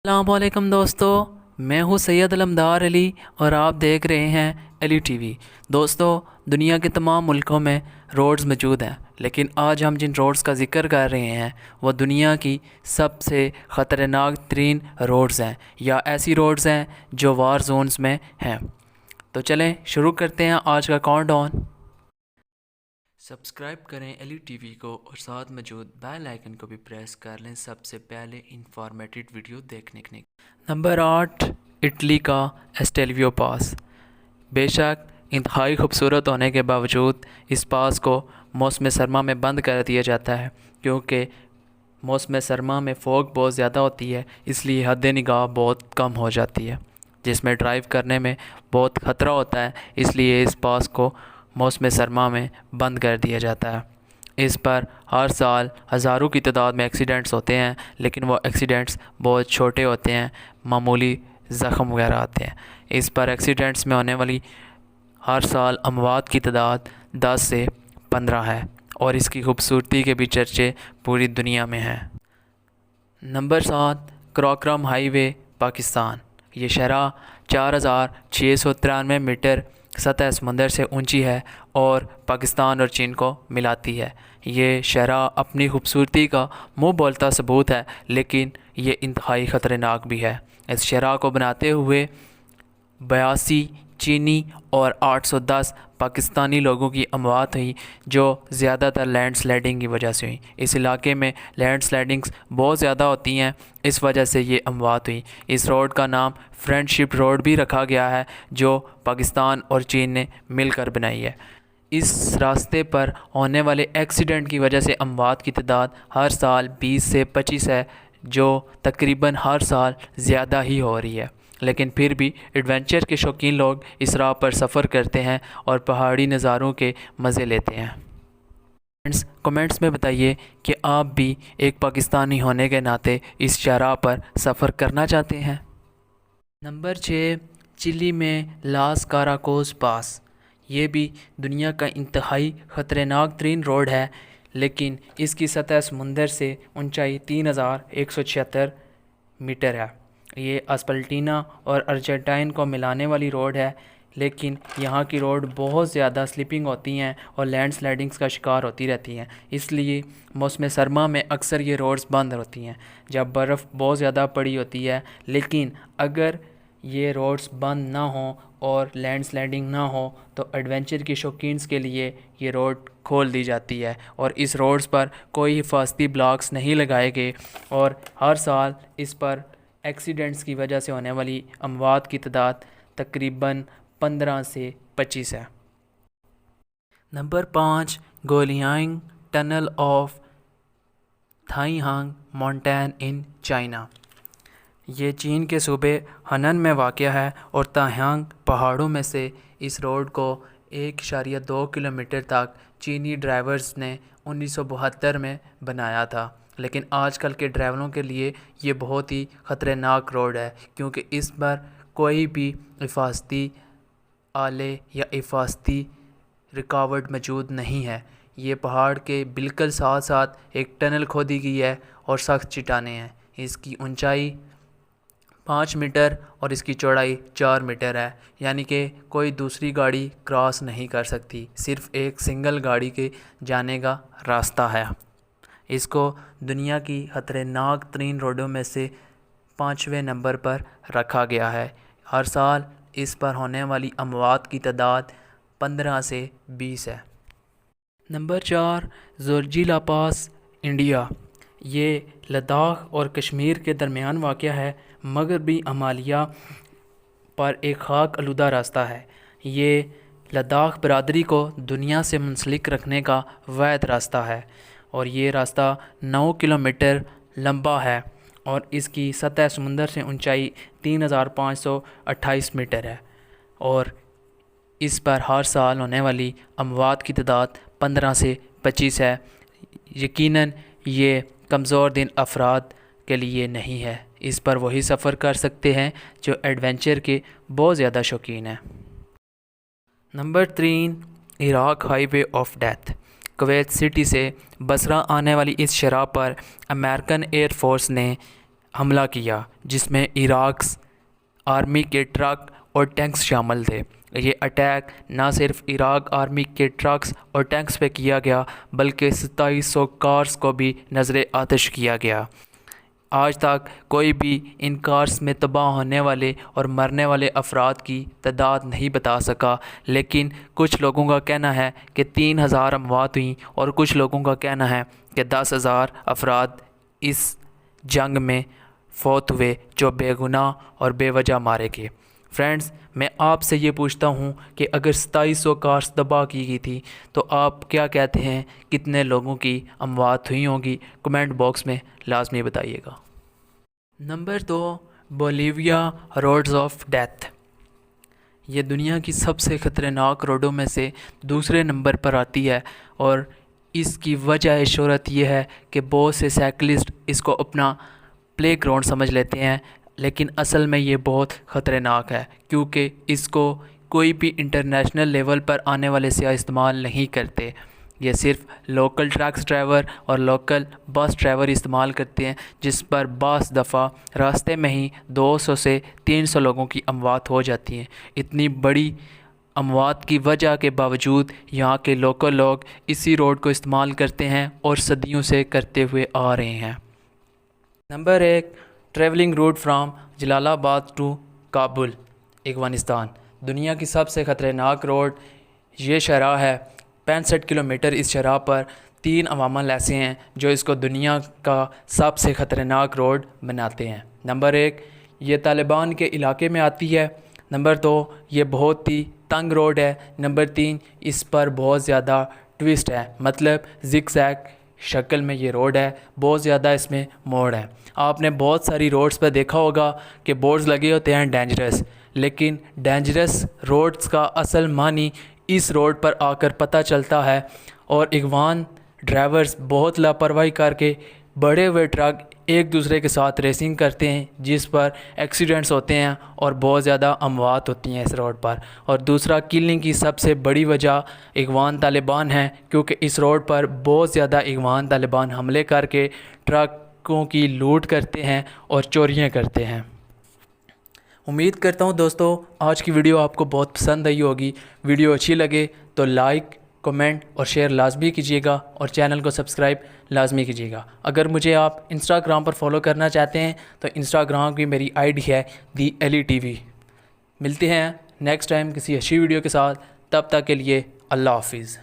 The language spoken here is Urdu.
السلام علیکم دوستو، میں ہوں سید علمدار علی اور آپ دیکھ رہے ہیں علی ٹی وی۔ دوستو، دنیا کے تمام ملکوں میں روڈز موجود ہیں، لیکن آج ہم جن روڈز کا ذکر کر رہے ہیں وہ دنیا کی سب سے خطرناک ترین روڈز ہیں، یا ایسی روڈز ہیں جو وار زونز میں ہیں۔ تو چلیں شروع کرتے ہیں آج کا کاؤنٹ ڈاؤن۔ سبسکرائب کریں علی ٹی وی کو اور ساتھ موجود بیل آئیکن کو بھی پریس کر لیں سب سے پہلے انفارمیٹیو ویڈیو دیکھنے کے لیے۔ نمبر 8، اٹلی کا ایسٹیلیو پاس۔ بے شک انتہائی خوبصورت ہونے کے باوجود اس پاس کو موسم سرما میں بند کر دیا جاتا ہے، کیونکہ موسم سرما میں فوگ بہت زیادہ ہوتی ہے، اس لیے حد نگاہ بہت کم ہو جاتی ہے، جس میں ڈرائیو کرنے میں بہت خطرہ ہوتا ہے، اس لیے اس پاس کو موسم سرما میں بند کر دیا جاتا ہے۔ اس پر ہر سال ہزاروں کی تعداد میں ایکسیڈنٹس ہوتے ہیں، لیکن وہ ایکسیڈنٹس بہت چھوٹے ہوتے ہیں، معمولی زخم وغیرہ آتے ہیں۔ اس پر ایکسیڈنٹس میں ہونے والی ہر سال اموات کی تعداد 10 سے 15 ہے، اور اس کی خوبصورتی کے بھی چرچے پوری دنیا میں ہیں۔ نمبر 7، کراکرم ہائی وے، پاکستان۔ یہ شرح 4693 میٹر سطح سمندر سے اونچی ہے اور پاکستان اور چین کو ملاتی ہے۔ یہ شرح اپنی خوبصورتی کا منہ بولتا ثبوت ہے، لیکن یہ انتہائی خطرناک بھی ہے۔ اس شرح کو بناتے ہوئے 82 چینی اور 810 پاکستانی لوگوں کی اموات ہوئی، جو زیادہ تر لینڈ سلائڈنگ کی وجہ سے ہوئی۔ اس علاقے میں لینڈ سلائڈنگز بہت زیادہ ہوتی ہیں، اس وجہ سے یہ اموات ہوئی۔ اس روڈ کا نام فرینڈ شپ روڈ بھی رکھا گیا ہے، جو پاکستان اور چین نے مل کر بنائی ہے۔ اس راستے پر ہونے والے ایکسیڈنٹ کی وجہ سے اموات کی تعداد ہر سال 20 سے 25 ہے، جو تقریباً ہر سال زیادہ ہی ہو رہی ہے، لیکن پھر بھی ایڈونچر کے شوقین لوگ اس راہ پر سفر کرتے ہیں اور پہاڑی نظاروں کے مزے لیتے ہیں۔ فرینڈز، کمنٹس میں بتائیے کہ آپ بھی ایک پاکستانی ہونے کے ناطے اس شاہراہ پر سفر کرنا چاہتے ہیں۔ نمبر 6، چلی میں لاس کاراکوز پاس۔ یہ بھی دنیا کا انتہائی خطرناک ترین روڈ ہے، لیکن اس کی سطح سمندر سے اونچائی 3176 میٹر ہے۔ یہ اسپلٹینا اور ارجنٹائن کو ملانے والی روڈ ہے، لیکن یہاں کی روڈ بہت زیادہ سلپنگ ہوتی ہیں اور لینڈ سلائڈنگز کا شکار ہوتی رہتی ہیں، اس لیے موسم سرما میں اکثر یہ روڈز بند ہوتی ہیں جب برف بہت زیادہ پڑی ہوتی ہے۔ لیکن اگر یہ روڈز بند نہ ہوں اور لینڈ سلائڈنگ نہ ہو تو ایڈونچر کی شوقینز کے لیے یہ روڈ کھول دی جاتی ہے، اور اس روڈز پر کوئی حفاظتی بلاکس نہیں لگائے گئے، اور ہر سال اس پر ایکسیڈنٹس کی وجہ سے ہونے والی اموات کی تعداد تقریباً 15 سے 25 ہے۔ Number 5، Guoliang tunnel of Taihang mountain in China. یہ چین کے صوبے ہنن میں واقع ہے، اور تاہانگ پہاڑوں میں سے اس روڈ کو 1.2 کلومیٹر تک چینی ڈرائیورز نے 1972 میں بنایا تھا، لیکن آج کل کے ڈرائیوروں کے لیے یہ بہت ہی خطرناک روڈ ہے، کیونکہ اس پر کوئی بھی حفاظتی آلے یا حفاظتی رکاوٹ موجود نہیں ہے۔ یہ پہاڑ کے بالکل ساتھ ساتھ ایک ٹنل کھودی گئی ہے اور سخت چٹانیں ہیں۔ اس کی اونچائی 5 میٹر اور اس کی چوڑائی 4 میٹر ہے، یعنی کہ کوئی دوسری گاڑی کراس نہیں کر سکتی، صرف ایک سنگل گاڑی کے جانے کا راستہ ہے۔ اس کو دنیا کی خطرناک ترین روڈوں میں سے 5ویں نمبر پر رکھا گیا ہے۔ ہر سال اس پر ہونے والی اموات کی تعداد 15 سے 20 ہے۔ نمبر 4، زورجیلا پاس، انڈیا۔ یہ لداخ اور کشمیر کے درمیان واقع ہے، مغربی ہمالیہ پر ایک خاک آلودہ راستہ ہے۔ یہ لداخ برادری کو دنیا سے منسلک رکھنے کا واحد راستہ ہے، اور یہ راستہ 9 کلومیٹر لمبا ہے، اور اس کی سطح سمندر سے اونچائی 3528 میٹر ہے، اور اس پر ہر سال ہونے والی اموات کی تعداد 15 سے 25 ہے۔ یقیناً یہ کمزور دل افراد کے لیے نہیں ہے، اس پر وہی سفر کر سکتے ہیں جو ایڈونچر کے بہت زیادہ شوقین ہیں۔ Number 3، Iraq high way of death. Kuwait city سے بصرہ آنے والی اس شرح پر امریکن ایئر فورس نے حملہ کیا جس میں عراق آرمی کے ٹرک اور ٹینکس شامل تھے۔ یہ اٹیک نہ صرف عراق آرمی کے ٹرکس اور ٹینکس پہ کیا گیا بلکہ 2700 کارز کو بھی نظر آتش کیا گیا۔ آج تک کوئی بھی ان کارز میں تباہ ہونے والے اور مرنے والے افراد کی تعداد نہیں بتا سکا، لیکن کچھ لوگوں کا کہنا ہے کہ 3000 اموات ہوئیں اور کچھ لوگوں کا کہنا ہے کہ 10,000 افراد اس جنگ میں فوت ہوئے جو بے گناہ اور بے وجہ مارے گئے۔ فرینڈز، میں آپ سے یہ پوچھتا ہوں کہ اگر 2700 کارز تباہ کی گئی تھی تو آپ کیا کہتے ہیں کتنے لوگوں کی اموات ہوئی ہوں گی؟ کمنٹ باکس میں لازمی بتائیے گا۔ Number 2، Bolivia roads of death. یہ دنیا کی سب سے خطرناک روڈوں میں سے دوسرے نمبر پر آتی ہے، اور اس کی وجہ شہرت یہ ہے کہ بہت سے سائیکلسٹ اس کو اپنا پلے گراؤنڈ سمجھ لیتے ہیں، لیکن اصل میں یہ بہت خطرناک ہے کیونکہ اس کو کوئی بھی انٹرنیشنل لیول پر آنے والے سیاح استعمال نہیں کرتے۔ یہ صرف لوکل ٹرکس ڈرائیور اور لوکل بس ڈرائیور استعمال کرتے ہیں، جس پر بعض دفعہ راستے میں ہی 200 سے 300 لوگوں کی اموات ہو جاتی ہیں۔ اتنی بڑی اموات کی وجہ کے باوجود یہاں کے لوکل لوگ اسی روڈ کو استعمال کرتے ہیں اور صدیوں سے کرتے ہوئے آ رہے ہیں۔ نمبر 1، ٹریولنگ روٹ فرام جلال آباد ٹو کابل، افغانستان۔ دنیا کی سب سے خطرناک روڈ یہ شاہراہ ہے۔ 65 کلومیٹر اس شاہراہ پر 3 عوامل ایسے ہیں جو اس کو دنیا کا سب سے خطرناک روڈ بناتے ہیں۔ نمبر 1، یہ طالبان کے علاقے میں آتی ہے۔ نمبر 2، یہ بہت ہی تنگ روڈ ہے۔ نمبر 3، اس پر بہت زیادہ ٹویسٹ ہے، مطلب زگ زیگ شکل میں یہ روڈ ہے، بہت زیادہ اس میں موڑ ہے۔ آپ نے بہت ساری روڈز پہ دیکھا ہوگا کہ بورڈز لگے ہوتے ہیں ڈینجرس، لیکن ڈینجرس روڈز کا اصل معنی اس روڈ پر آ کر پتہ چلتا ہے، اور اغوان ڈرائیورز بہت لاپرواہی کر کے بڑے ہوئے ٹرک ایک دوسرے کے ساتھ ریسنگ کرتے ہیں، جس پر ایکسیڈنٹس ہوتے ہیں اور بہت زیادہ اموات ہوتی ہیں اس روڈ پر۔ اور دوسرا، کلنگ کی سب سے بڑی وجہ اغوان طالبان ہیں، کیونکہ اس روڈ پر بہت زیادہ اغوان طالبان حملے کر کے ٹرکوں کی لوٹ کرتے ہیں اور چوریاں کرتے ہیں۔ امید کرتا ہوں دوستو آج کی ویڈیو آپ کو بہت پسند آئی ہوگی۔ ویڈیو اچھی لگے تو لائک، کمنٹ اور شیئر لازمی کیجیے گا، اور چینل کو سبسکرائب لازمی کیجیے گا۔ اگر مجھے آپ انسٹاگرام پر فالو کرنا چاہتے ہیں تو انسٹاگرام کی میری آئی ڈی ہے دی ایلی ٹی وی۔ ملتے ہیں نیکسٹ ٹائم کسی اچھی ویڈیو کے ساتھ، تب تک کے لیے اللہ حافظ۔